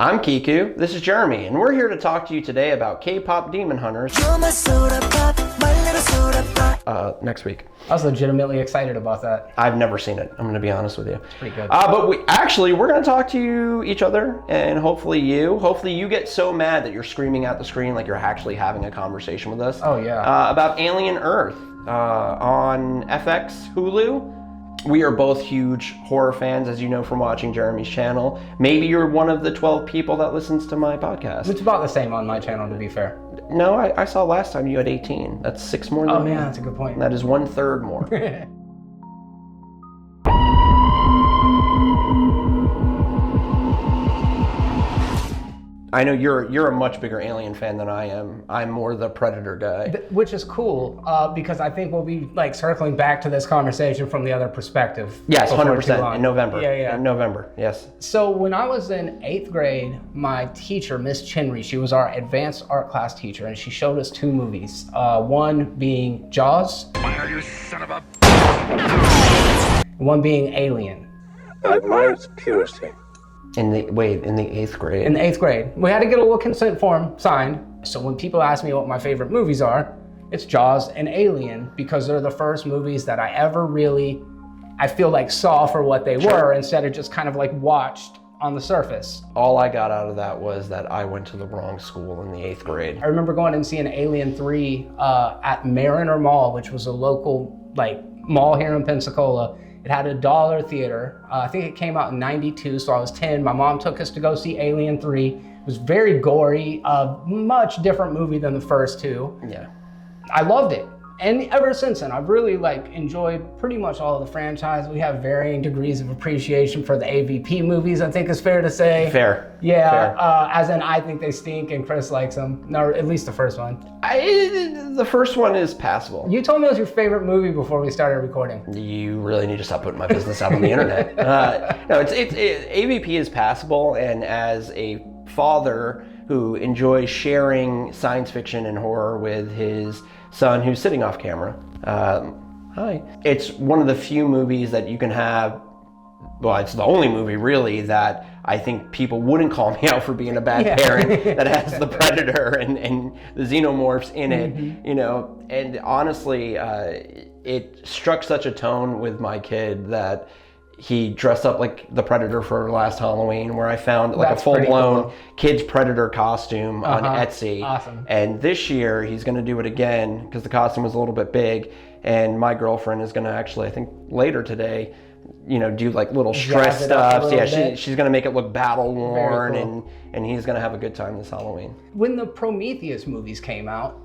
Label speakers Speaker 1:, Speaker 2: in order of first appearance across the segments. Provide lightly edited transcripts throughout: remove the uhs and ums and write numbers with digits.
Speaker 1: I'm Kiku, this is Jeremy, and we're here to talk to you today about K-pop Demon Hunters. Next week.
Speaker 2: I was legitimately excited about that.
Speaker 1: I've never seen it, I'm going to be honest with you.
Speaker 2: It's pretty good.
Speaker 1: But we're going to talk to each other, and hopefully you get so mad that you're screaming at the screen like you're actually having a conversation with us.
Speaker 2: Oh, yeah.
Speaker 1: About Alien Earth on FX Hulu. We are both huge horror fans, as you know from watching Jeremy's channel. Maybe you're one of the 12 people that listens to my podcast.
Speaker 2: It's about the same on my channel, to be fair.
Speaker 1: No, I saw last time you had 18. That's 6 more than me.
Speaker 2: Oh, yeah, that's a good point.
Speaker 1: That is 1/3 more. I know you're a much bigger Alien fan than I am. I'm more the Predator guy.
Speaker 2: Which is cool, because I think we'll be like circling back to this conversation from the other perspective.
Speaker 1: Yes, 100% in November.
Speaker 2: Yeah.
Speaker 1: In November, yes.
Speaker 2: So when I was in 8th grade, my teacher, Miss Chinry, she was our advanced art class teacher, and she showed us 2 movies. One being Jaws.
Speaker 3: Fire, you son of a...
Speaker 2: One being Alien.
Speaker 3: I admire its purity.
Speaker 1: In the 8th grade?
Speaker 2: In the 8th grade. We had to get a little consent form signed. So when people ask me what my favorite movies are, it's Jaws and Alien, because they're the first movies that I ever really, I feel like saw for what they were, instead of just kind of like watched on the surface.
Speaker 1: All I got out of that was that I went to the wrong school in the 8th grade.
Speaker 2: I remember going and seeing Alien 3 at Mariner Mall, which was a local like mall here in Pensacola. It had a dollar theater. I think it came out in '92, so I was 10. My mom took us to go see Alien 3. It was very gory, a much different movie than the first 2.
Speaker 1: Yeah.
Speaker 2: I loved it. And ever since then, I've really enjoyed pretty much all of the franchise. We have varying degrees of appreciation for the AVP movies, I think is fair to say.
Speaker 1: Fair.
Speaker 2: Yeah,
Speaker 1: Fair.
Speaker 2: As in I think they stink and Chris likes them. No, at least the first one.
Speaker 1: The first one is passable.
Speaker 2: You told me it was your favorite movie before we started recording.
Speaker 1: You really need to stop putting my business out on the internet. No, AVP is passable, and as a father who enjoys sharing science fiction and horror with his son who's sitting off camera. Hi. It's one of the few movies that you can have, well, it's the only movie really that I think people wouldn't call me out for being a bad parent that has the Predator and the xenomorphs in it, you know, and honestly, it struck such a tone with my kid that he dressed up like the Predator for last Halloween, where I found like a full-blown kid's Predator costume on Etsy.
Speaker 2: Awesome.
Speaker 1: And this year he's going to do it again because the costume was a little bit big. And my girlfriend is going to actually, I think later today, you know, do like little stress stuff. Yeah, she's going to make it look battle worn, cool. and he's going to have a good time this Halloween.
Speaker 2: When the Prometheus movies came out,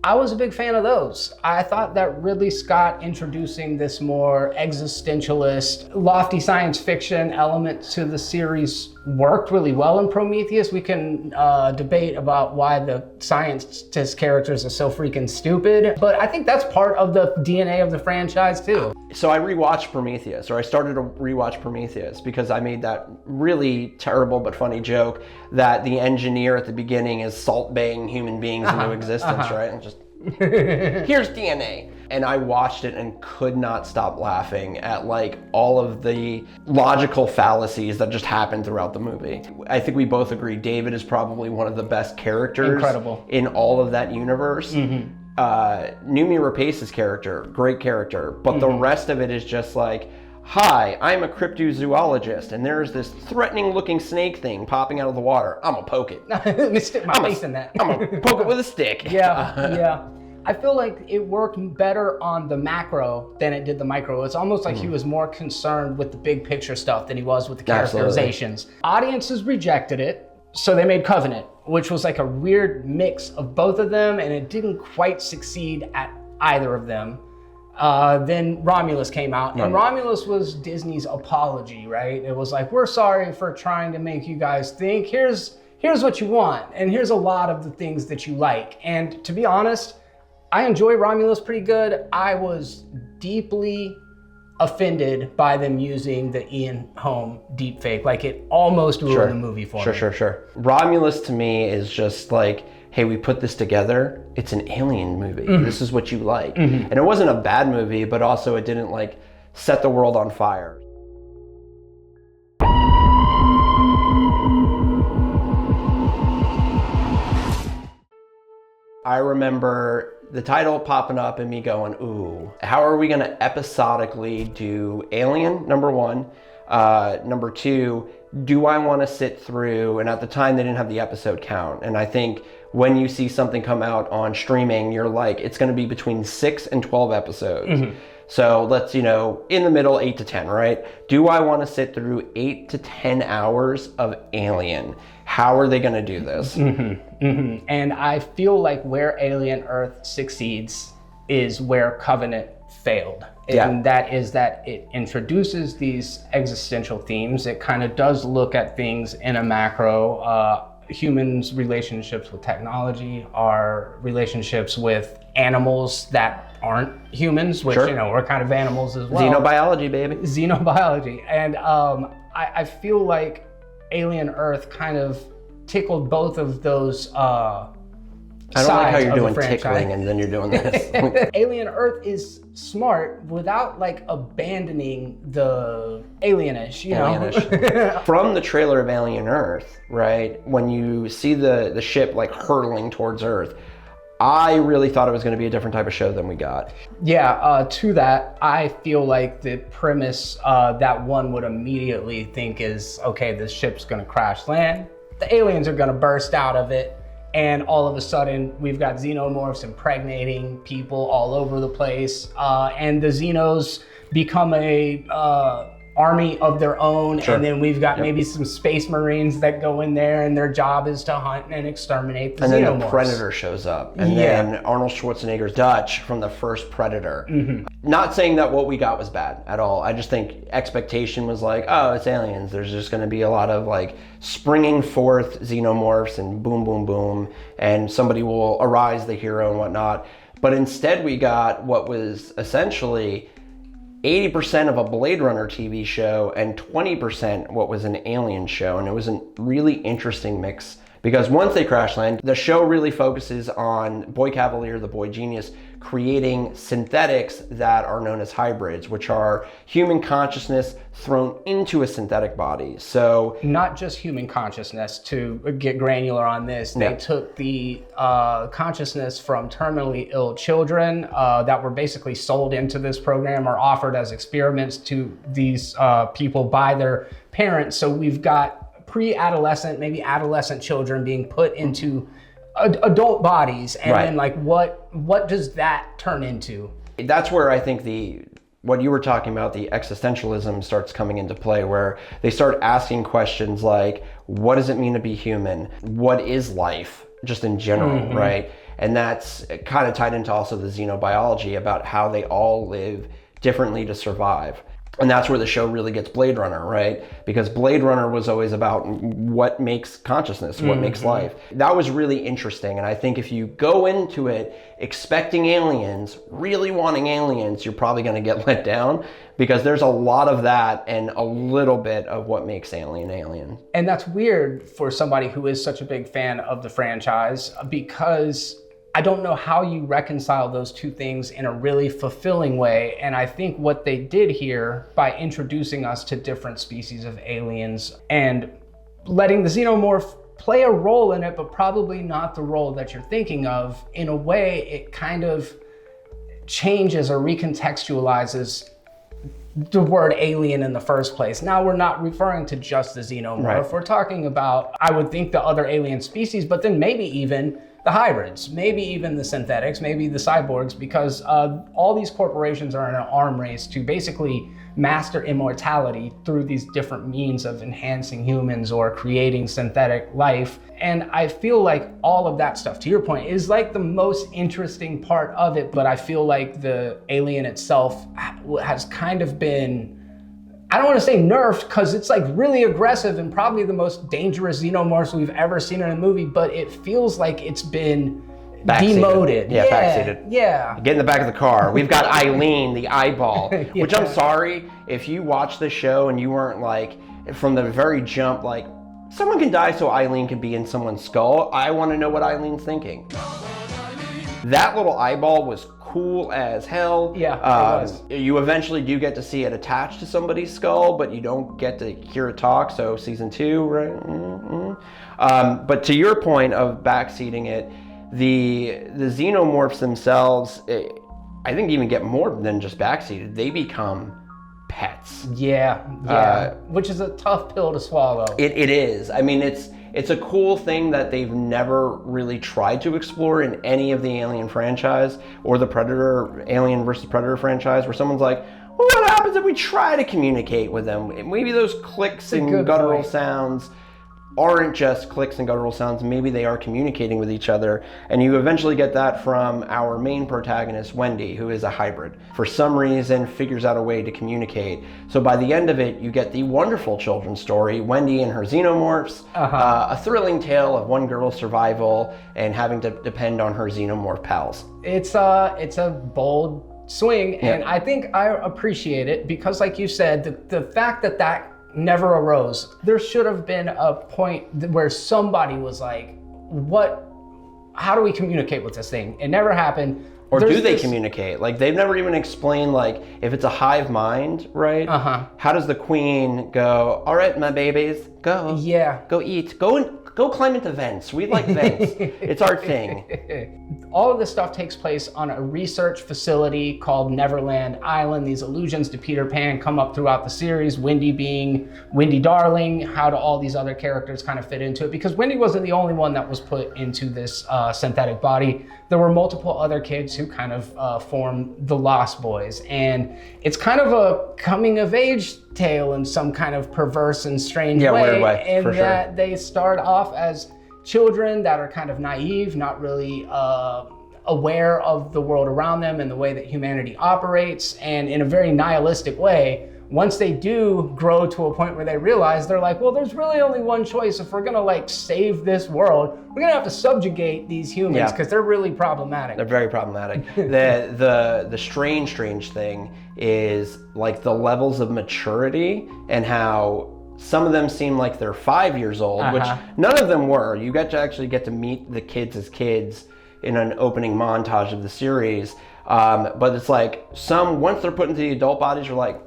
Speaker 2: I was a big fan of those. I thought that Ridley Scott introducing this more existentialist, lofty science fiction element to the series worked really well in Prometheus. We can debate about why the scientist characters are so freaking stupid, but I think that's part of the DNA of the franchise too. So
Speaker 1: I rewatched Prometheus, or I started to rewatch Prometheus because I made that really terrible but funny joke that the engineer at the beginning is salt baying human beings into existence, right? And just, here's DNA. And I watched it and could not stop laughing at like all of the logical fallacies that just happened throughout the movie. I think we both agree David is probably one of the best characters in all of that universe. Numi Rapace's character, great character, but the rest of it is just like, hi, I'm a cryptozoologist, and there's this threatening looking snake thing popping out of the water. I'm gonna poke it.
Speaker 2: Let me stick my face in that.
Speaker 1: I'm gonna poke it with a stick.
Speaker 2: Yeah. I feel like it worked better on the macro than it did the micro. It's almost like he was more concerned with the big picture stuff than he was with the characterizations. Audiences rejected it, so they made Covenant, which was like a weird mix of both of them, and it didn't quite succeed at either of them. Then Romulus came out, and Romulus was Disney's apology, right? It was like, we're sorry for trying to make you guys think, here's what you want, and here's a lot of the things that you like. And to be honest, I enjoy Romulus pretty good. I was deeply offended by them using the Ian Holm deepfake. Like, it almost ruined the movie for me.
Speaker 1: Sure. Romulus to me is just like, hey, we put this together. It's an alien movie. This is what you like. And it wasn't a bad movie, but also it didn't like set the world on fire. I remember the title popping up and me going, ooh, how are we going to episodically do Alien, number one? Number two, do I want to sit through, and at the time they didn't have the episode count. And I think when you see something come out on streaming, you're like, it's going to be between 6 and 12 episodes. So let's, in the middle, 8 to 10, right? Do I want to sit through 8 to 10 hours of Alien? How are they going to do this?
Speaker 2: And I feel like where Alien Earth succeeds is where Covenant failed. And that is that it introduces these existential themes. It kind of does look at things in a macro. Humans' relationships with technology, our relationships with animals that aren't humans, which, we're kind of animals as well.
Speaker 1: Xenobiology, baby.
Speaker 2: Xenobiology. And I feel like Alien Earth kind of tickled both of those
Speaker 1: I don't like how you're doing tickling and then you're doing this.
Speaker 2: Alien Earth is smart without like abandoning the alienish, you know?
Speaker 1: From the trailer of Alien Earth, right? When you see the ship like hurtling towards Earth, I really thought it was going to be a different type of show than we got.
Speaker 2: Yeah, to that, I feel like the premise that one would immediately think is, okay, this ship's going to crash land. The aliens are going to burst out of it. And all of a sudden, we've got xenomorphs impregnating people all over the place. And the xenos become a army of their own. And then we've got maybe some space marines that go in there and their job is to hunt and exterminate the xenomorphs.
Speaker 1: And then the Predator shows up. And then Arnold Schwarzenegger's Dutch from the first Predator. Not saying that what we got was bad at all. I just think expectation was like, oh, it's aliens. There's just going to be a lot of like springing forth xenomorphs and boom, boom, boom. And somebody will arise the hero and whatnot. But instead we got what was essentially 80% of a Blade Runner TV show and 20% what was an Alien show. And it was a really interesting mix because once they crash land, the show really focuses on Boy Cavalier, the boy genius, creating synthetics that are known as hybrids, which are human consciousness thrown into a synthetic body. So
Speaker 2: not just human consciousness, to get granular on this, they took the consciousness from terminally ill children that were basically sold into this program or offered as experiments to these people by their parents. So we've got pre-adolescent, maybe adolescent children being put into adult bodies, and then like what does that turn into?
Speaker 1: That's where I think what you were talking about, the existentialism starts coming into play, where they start asking questions like, what does it mean to be human? What is life just in general, right? And that's kind of tied into also the xenobiology about how they all live differently to survive. And that's where the show really gets Blade Runner, right? Because Blade Runner was always about what makes consciousness, what makes life. That was really interesting. And I think if you go into it expecting aliens, really wanting aliens, you're probably going to get let down because there's a lot of that and a little bit of what makes Alien Alien.
Speaker 2: And that's weird for somebody who is such a big fan of the franchise because I don't know how you reconcile those two things in a really fulfilling way. And I think what they did here by introducing us to different species of aliens and letting the xenomorph play a role in it, but probably not the role that you're thinking of, in a way, it kind of changes or recontextualizes the word alien in the first place. Now we're not referring to just the xenomorph. We're talking about, I would think, the other alien species, but then maybe even the hybrids, maybe even the synthetics, maybe the cyborgs, because all these corporations are in an arm race to basically master immortality through these different means of enhancing humans or creating synthetic life. And I feel like all of that stuff, to your point, is like the most interesting part of it. But I feel like the alien itself has kind of been, I don't want to say nerfed because it's like really aggressive and probably the most dangerous xenomorphs we've ever seen in a movie, but it feels like it's been demoted.
Speaker 1: Yeah, backseated.
Speaker 2: Yeah.
Speaker 1: Get in the back of the car. We've got Eileen, the eyeball, which I'm sorry, if you watch the show and you weren't like, from the very jump, like, someone can die so Eileen can be in someone's skull. I want to know what Eileen's thinking. That little eyeball was cool as hell.
Speaker 2: Yeah, it was.
Speaker 1: You eventually do get to see it attached to somebody's skull, but you don't get to hear it talk. So season 2, right? But to your point of backseating it, The xenomorphs themselves, I think, even get more than just backseated. They become pets.
Speaker 2: Yeah. Which is a tough pill to swallow.
Speaker 1: It is. I mean, it's a cool thing that they've never really tried to explore in any of the Alien franchise or the Alien versus Predator franchise, where someone's like, well, what happens if we try to communicate with them? Maybe those clicks and guttural sounds aren't just clicks and guttural sounds. Maybe they are communicating with each other. And you eventually get that from our main protagonist, Wendy, who is a hybrid. For some reason, figures out a way to communicate. So by the end of it, you get the wonderful children's story, Wendy and her xenomorphs, a thrilling tale of one girl's survival and having to depend on her xenomorph pals.
Speaker 2: It's a bold swing, and I think I appreciate it because, like you said, the fact that never arose. There should have been a point where somebody was like, how do we communicate with this thing? It never happened.
Speaker 1: Or do they communicate? Like, they've never even explained, like, if it's a hive mind, right? How does the queen go, all right, my babies, go.
Speaker 2: Yeah.
Speaker 1: Go eat. Go climb into vents. We like vents. It's our thing.
Speaker 2: All of this stuff takes place on a research facility called Neverland Island. These allusions to Peter Pan come up throughout the series, Wendy being Wendy Darling. How do all these other characters kind of fit into it? Because Wendy wasn't the only one that was put into this synthetic body. There were multiple other kids who kind of formed the Lost Boys. And it's kind of a coming of age tale in some kind of perverse and strange way.
Speaker 1: Weird way,
Speaker 2: and
Speaker 1: for
Speaker 2: that
Speaker 1: sure.
Speaker 2: They start off as children that are kind of naive, not really aware of the world around them and the way that humanity operates. And in a very nihilistic way, once they do grow to a point where they realize, they're like, well, there's really only one choice. If we're gonna like save this world, we're gonna have to subjugate these humans because they're really problematic.
Speaker 1: They're very problematic. The strange thing is like the levels of maturity and how some of them seem like they're 5 years old, which none of them were. You actually get to meet the kids as kids in an opening montage of the series. But it's like once they're put into the adult bodies, are like,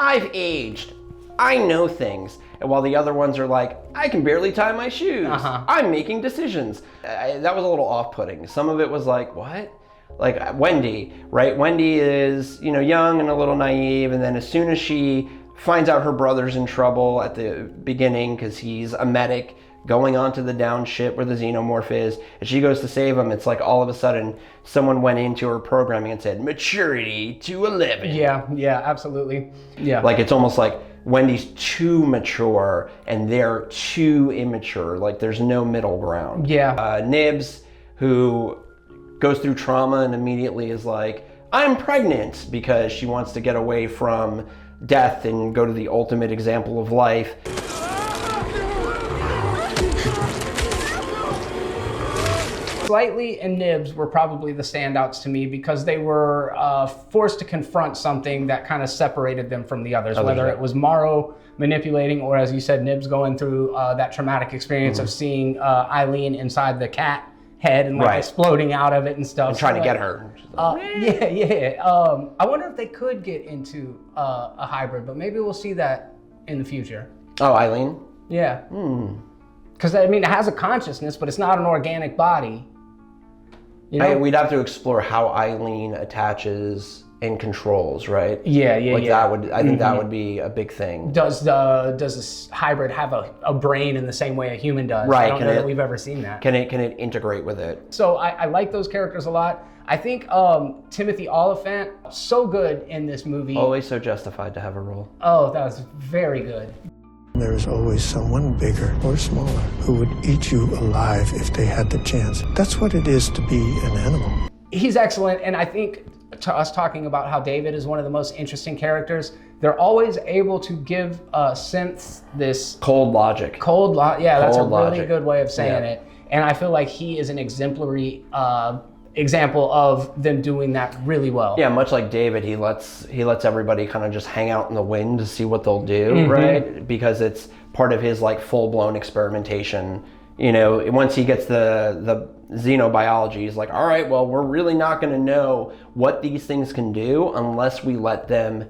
Speaker 1: I've aged. I know things. And while the other ones are like, I can barely tie my shoes. I'm making decisions. That was a little off-putting. Some of it was like, what? Like Wendy, right? Wendy is, young and a little naive. And then as soon as she finds out her brother's in trouble at the beginning because he's a medic going onto the down ship where the xenomorph is, and she goes to save him, it's like all of a sudden someone went into her programming and said, maturity to 11.
Speaker 2: Yeah, absolutely. Yeah.
Speaker 1: Like it's almost like Wendy's too mature and they're too immature. Like there's no middle ground.
Speaker 2: Yeah.
Speaker 1: Nibs, who goes through trauma and immediately is like, I'm pregnant, because she wants to get away from death and go to the ultimate example of life.
Speaker 2: Slightly and Nibs were probably the standouts to me because they were forced to confront something that kind of separated them from the others, whether it was Morrow manipulating or, as you said, Nibs going through that traumatic experience of seeing Eileen inside the cat head and like exploding out of it and stuff.
Speaker 1: And trying to get her.
Speaker 2: I wonder if they could get into a hybrid, but maybe we'll see that in the future.
Speaker 1: Oh, Eileen?
Speaker 2: Yeah. Because, I mean, it has a consciousness, but it's not an organic body.
Speaker 1: We'd have to explore how Eileen attaches and controls, right?
Speaker 2: Yeah.
Speaker 1: I think that would be a big thing.
Speaker 2: Does this hybrid have a brain in the same way a human does?
Speaker 1: Right.
Speaker 2: I don't know that we've ever seen that.
Speaker 1: Can it integrate with it?
Speaker 2: So I like those characters a lot. I think Timothy Oliphant, so good in this movie.
Speaker 1: Always so justified to have a role.
Speaker 2: Oh, that was very good.
Speaker 4: There is always someone bigger or smaller who would eat you alive if they had the chance. That's what it is to be an animal.
Speaker 2: He's excellent, and I think to us talking about how David is one of the most interesting characters, they're always able to give synths this
Speaker 1: cold logic.
Speaker 2: That's a really good way of saying it. And I feel like he is an exemplary example of them doing that really well.
Speaker 1: Yeah, much like David, he lets everybody kind of just hang out in the wind to see what they'll do, right? Because it's part of his like full-blown experimentation. Once he gets the xenobiology, he's like, all right, well, we're really not going to know what these things can do unless we let them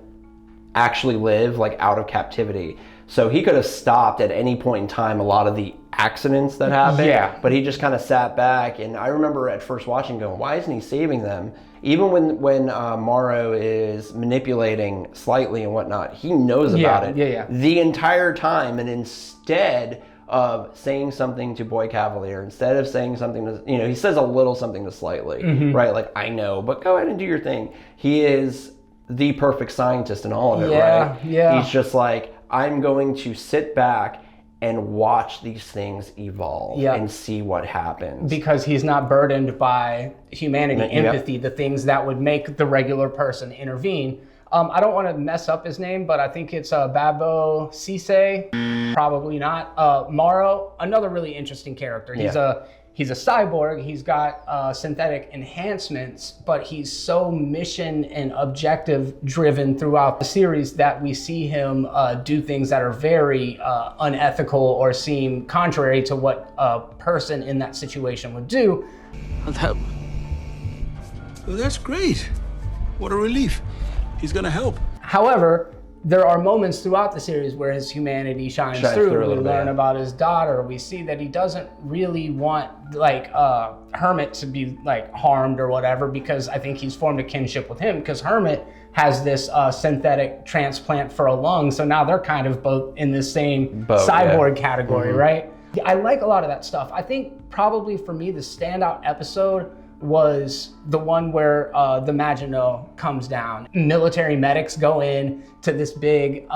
Speaker 1: actually live like out of captivity. So he could have stopped at any point in time a lot of the accidents that happened.
Speaker 2: Yeah.
Speaker 1: But he just kind of sat back. And I remember at first watching going, why isn't he saving them? Even when Morrow is manipulating slightly and whatnot, he knows about it the entire time. And instead of saying something to Boy Cavalier, instead of saying something to, he says a little something to Slightly, right? Like, I know, but go ahead and do your thing. He is the perfect scientist in all of it, right?
Speaker 2: Yeah.
Speaker 1: He's just like, I'm going to sit back and watch these things evolve and see what happens.
Speaker 2: Because he's not burdened by humanity, empathy, the things that would make the regular person intervene. I don't want to mess up his name, but I think it's Babo Cisse. Probably not. Morrow, another really interesting character. He's a cyborg. He's got synthetic enhancements, but he's so mission and objective driven throughout the series that we see him do things that are very unethical or seem contrary to what a person in that situation would do.
Speaker 5: Well, that's great. What a relief. He's gonna help.
Speaker 2: However, there are moments throughout the series where his humanity shines through. We learn about his daughter. We see that he doesn't really want Hermit to be harmed or whatever, because I think he's formed a kinship with him, because Hermit has this synthetic transplant for a lung. So now they're kind of both in the same cyborg category, right? I like a lot of that stuff. I think probably for me, the standout episode was the one where the Maginot comes down. Military medics go in to this big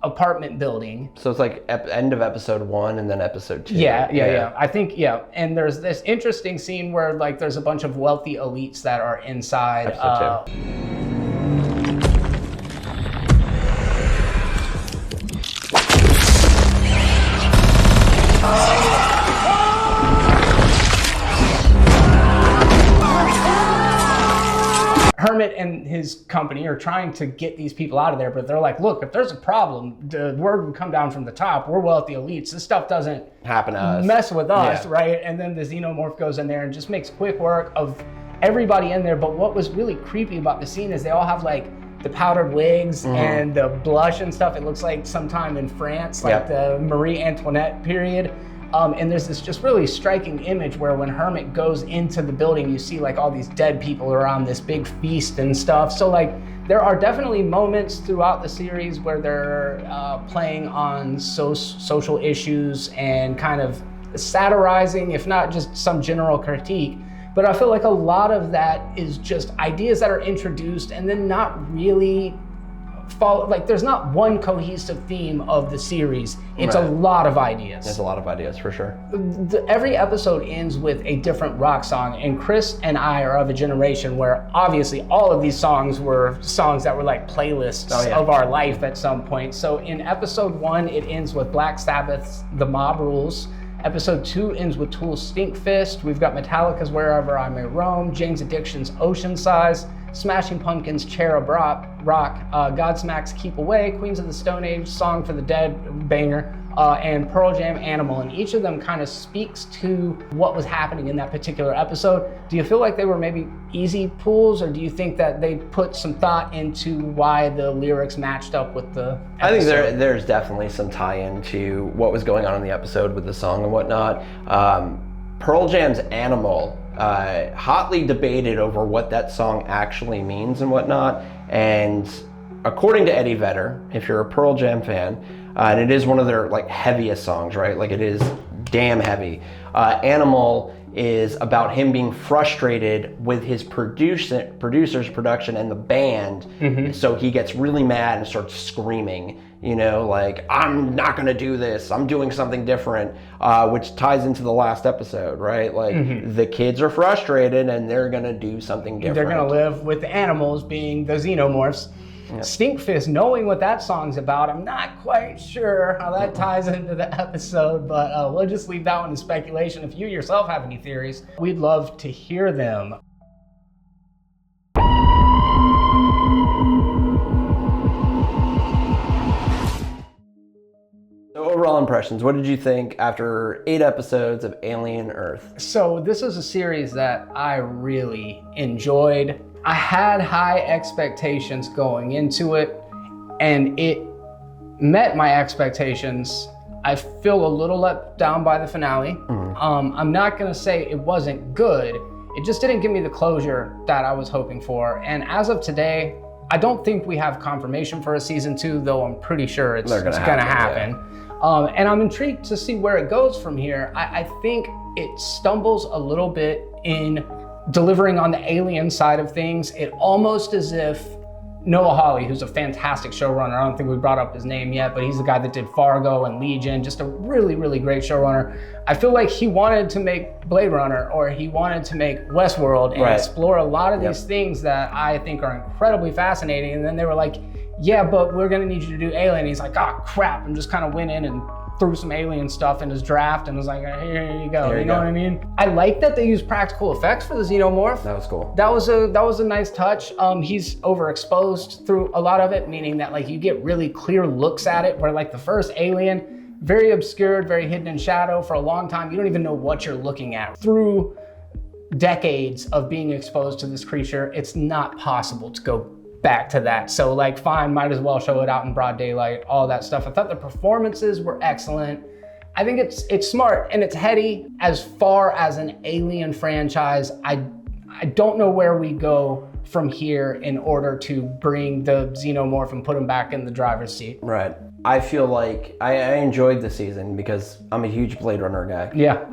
Speaker 2: apartment building.
Speaker 1: So it's like end of episode 1 and then episode 2.
Speaker 2: Yeah. I think, and there's this interesting scene where there's a bunch of wealthy elites that are inside.
Speaker 1: Episode 2.
Speaker 2: Hermit and his company are trying to get these people out of there, but they're like, look, if there's a problem, the word would come down from the top. We're wealthy elites. This stuff doesn't
Speaker 1: happen to us.
Speaker 2: Mess with us, right? And then the xenomorph goes in there and just makes quick work of everybody in there. But what was really creepy about the scene is they all have the powdered wigs and the blush and stuff. It looks like sometime in France, the Marie Antoinette period. And there's this just really striking image where when Hermit goes into the building, you see all these dead people around this big feast and stuff. So there are definitely moments throughout the series where they're playing on social issues and kind of satirizing, if not just some general critique. But I feel like a lot of that is just ideas that are introduced and then not really follow. There's not one cohesive theme of the series. It's a lot of ideas.
Speaker 1: There's a lot of ideas for sure.
Speaker 2: Every episode ends with a different rock song, and Chris and I are of a generation where obviously all of these songs were songs that were playlists of our life at some point. So in episode 1, it ends with Black Sabbath's The Mob Rules. Episode 2 ends with Tool's Stink Fist. We've got Metallica's Wherever I May Roam, Jane's Addiction's Ocean Size, Smashing Pumpkins' Cherub Rock, Godsmack's Keep Away, Queens of the Stone Age, Song for the Dead, banger, and Pearl Jam, Animal. And each of them kind of speaks to what was happening in that particular episode. Do you feel like they were maybe easy pulls, or do you think that they put some thought into why the lyrics matched up with the episode?
Speaker 1: I think there's definitely some tie-in to what was going on in the episode with the song and whatnot. Pearl Jam's Animal, hotly debated over what that song actually means and whatnot. And according to Eddie Vedder, if you're a Pearl Jam fan, and it is one of their heaviest songs, right? It is damn heavy. Animal is about him being frustrated with his producer's production and the band. So he gets really mad and starts screaming, I'm not gonna do this, I'm doing something different, which ties into the last episode, right? The kids are frustrated and they're gonna do something different.
Speaker 2: They're gonna live with the animals being the xenomorphs. Stinkfist, knowing what that song's about, I'm not quite sure how that ties into the episode, but we'll just leave that one to speculation. If you yourself have any theories, we'd love to hear them.
Speaker 1: So overall impressions, what did you think after 8 episodes of Alien Earth?
Speaker 2: So this is a series that I really enjoyed. I had high expectations going into it, and it met my expectations. I feel a little let down by the finale. I'm not gonna say it wasn't good. It just didn't give me the closure that I was hoping for. And as of today, I don't think we have confirmation for a season 2, though I'm pretty sure it's gonna happen. Yeah. And I'm intrigued to see where it goes from here. I think it stumbles a little bit in delivering on the alien side of things. It almost as if Noah Hawley, who's a fantastic showrunner, I don't think we brought up his name yet, but he's the guy that did Fargo and Legion, just a really, really great showrunner. I feel like he wanted to make Blade Runner, or he wanted to make Westworld and explore a lot of these things that I think are incredibly fascinating. And then they were like, yeah, but we're gonna need you to do Alien. He's like, oh crap, and just kind of went in and threw some Alien stuff in his draft and was like, here you go. You know what I mean? I like that they used practical effects for the xenomorph.
Speaker 1: That was cool.
Speaker 2: That was a nice touch. He's overexposed through a lot of it, meaning that like you get really clear looks at it, where like the first Alien, very obscured, very hidden in shadow for a long time. You don't even know what you're looking at. Through decades of being exposed to this creature, it's not possible to go back to that. So like, fine, might as well show it out in broad daylight, all that stuff. I thought the performances were excellent. I think it's smart and it's heady. As far as an Alien franchise, I don't know where we go from here in order to bring the xenomorph and put him back in the driver's seat.
Speaker 1: Right. I feel like I enjoyed the season because I'm a huge Blade Runner guy.
Speaker 2: Yeah.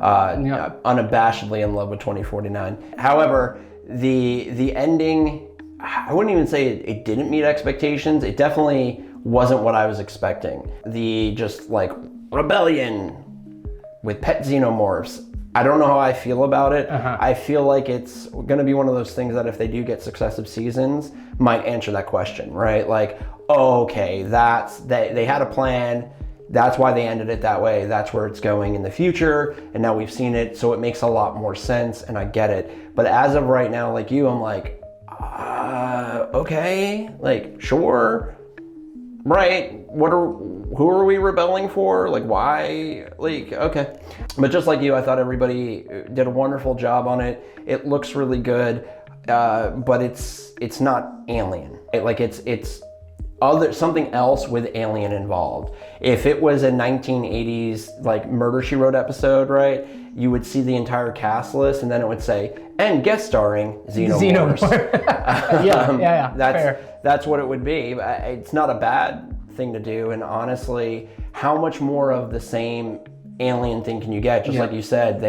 Speaker 1: Unabashedly in love with 2049. However, the ending, I wouldn't even say it didn't meet expectations. It definitely wasn't what I was expecting. The just like rebellion with pet xenomorphs. I don't know how I feel about it. I feel like it's gonna be one of those things that if they do get successive seasons, might answer that question, right? Like, oh, okay, they had a plan. That's why they ended it that way. That's where it's going in the future. And now we've seen it, so it makes a lot more sense and I get it. But as of right now, like you, I'm like, okay, like, sure, right, who are we rebelling for? Like, why? Like, okay. But just like you, I thought everybody did a wonderful job on it. It looks really good, but it's not Alien. It's something else with Alien involved. If it was a 1980s like Murder, She Wrote episode, right, you would see the entire cast list and then it would say, and guest starring Xenomorphs. That's what it would be. It's not a bad thing to do, and honestly, how much more of the same Alien thing can you get? Just like you said,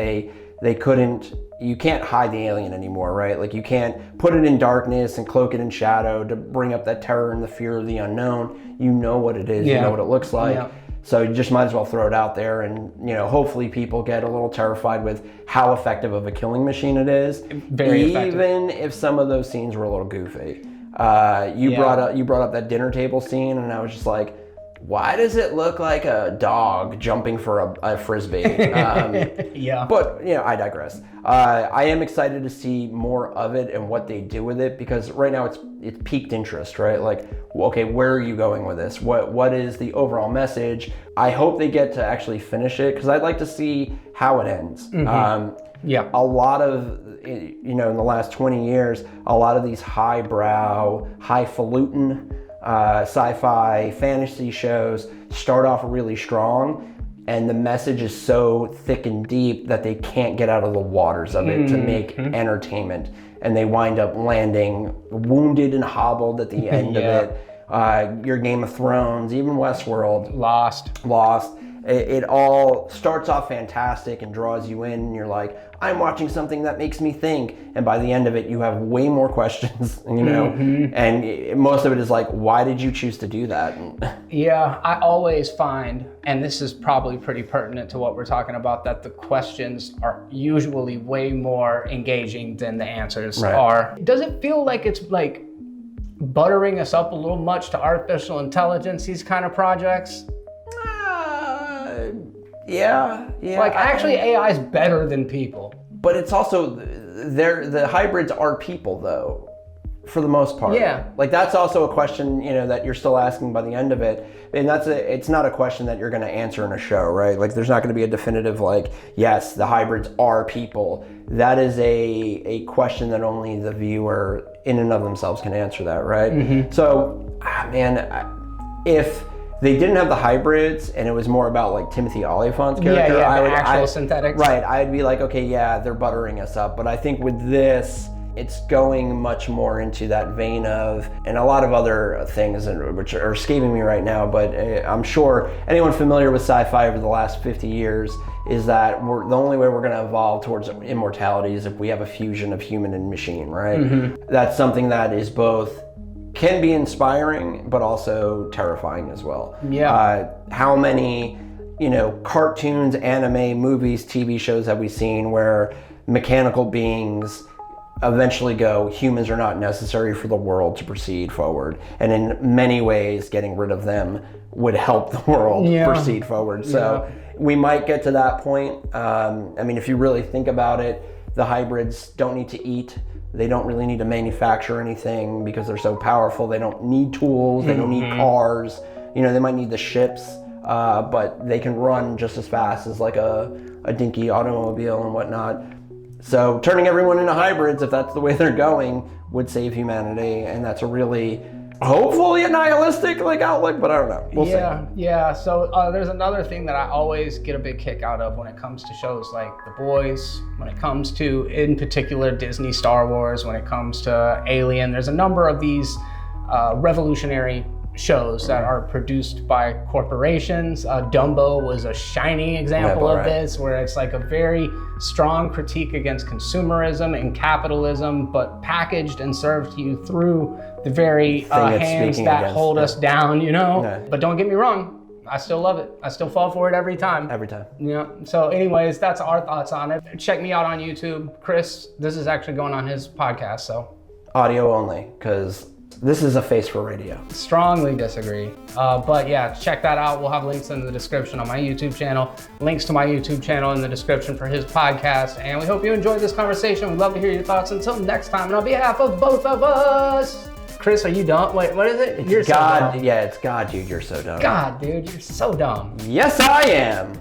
Speaker 1: you can't hide the alien anymore, right? Like, you can't put it in darkness and cloak it in shadow to bring up that terror and the fear of the unknown. You know what it is, you know what it looks like. So you just might as well throw it out there, and hopefully people get a little terrified with how effective of a killing machine it is.
Speaker 2: Very effective.
Speaker 1: Even if some of those scenes were a little goofy. You brought up that dinner table scene, and I was just like, why does it look like a dog jumping for a frisbee? But I digress. I am excited to see more of it and what they do with it, because right now it's piqued interest, right? Like, okay, where are you going with this? What is the overall message? I hope they get to actually finish it, because I'd like to see how it ends. A lot of, in the last 20 years, a lot of these highbrow, highfalutin sci-fi fantasy shows start off really strong, and the message is so thick and deep that they can't get out of the waters of it to make entertainment, and they wind up landing wounded and hobbled at the end of it. Your Game of Thrones, even Westworld, Lost. It all starts off fantastic and draws you in, and you're like, I'm watching something that makes me think. And by the end of it, you have way more questions, and most of it is like, why did you choose to do that?
Speaker 2: Yeah, I always find, and this is probably pretty pertinent to what we're talking about, that the questions are usually way more engaging than the answers are. Does it feel like it's like buttering us up a little much to artificial intelligence, these kind of projects?
Speaker 1: Yeah.
Speaker 2: Like, actually, AI is better than people.
Speaker 1: But it's also, the hybrids are people, though, for the most part.
Speaker 2: Yeah.
Speaker 1: Like, that's also a question, that you're still asking by the end of it. And it's not a question that you're going to answer in a show, right? Like, there's not going to be a definitive, like, yes, the hybrids are people. That is a question that only the viewer in and of themselves can answer that, right? So, if they didn't have the hybrids, and it was more about like Timothy Olyphant's character.
Speaker 2: Actual synthetics.
Speaker 1: Right, I'd be like, okay, yeah, they're buttering us up. But I think with this, it's going much more into that vein of, and a lot of other things which are escaping me right now, but I'm sure anyone familiar with sci-fi over the last 50 years is that the only way we're going to evolve towards immortality is if we have a fusion of human and machine, right? Mm-hmm. That's something that is both, can be inspiring, but also terrifying as well.
Speaker 2: Yeah.
Speaker 1: How many, cartoons, anime, movies, TV shows have we seen where mechanical beings eventually go, humans are not necessary for the world to proceed forward, and in many ways getting rid of them would help the world proceed forward. So we might get to that point. If you really think about it, the hybrids don't need to eat, they don't really need to manufacture anything because they're so powerful. They don't need tools, they don't need cars, they might need the ships, but they can run just as fast as like a dinky automobile and whatnot. So turning everyone into hybrids, if that's the way they're going, would save humanity, and that's a really, hopefully a nihilistic outlook, but I don't know. We'll see.
Speaker 2: Yeah. So there's another thing that I always get a big kick out of when it comes to shows like The Boys, when it comes to, in particular, Disney Star Wars, when it comes to Alien. There's a number of these revolutionary shows that are produced by corporations. Dumbo was a shining example of this, where it's like a very strong critique against consumerism and capitalism, but packaged and served to you through the very hands that hold us down, But don't get me wrong, I still love it. I still fall for it every time.
Speaker 1: Every time.
Speaker 2: So anyways, that's our thoughts on it. Check me out on YouTube. Chris, this is actually going on his podcast, so.
Speaker 1: Audio only, because this is a face for radio.
Speaker 2: Strongly disagree. But yeah, check that out. We'll have links in the description on my YouTube channel, links to my YouTube channel in the description for his podcast. And we hope you enjoyed this conversation. We'd love to hear your thoughts. Until next time, and on behalf of both of us, Chris, are you dumb? Wait, what is it?
Speaker 1: You're God. So dumb. Yeah, it's God, dude. You're so dumb.
Speaker 2: God, dude, you're so dumb.
Speaker 1: Yes, I am.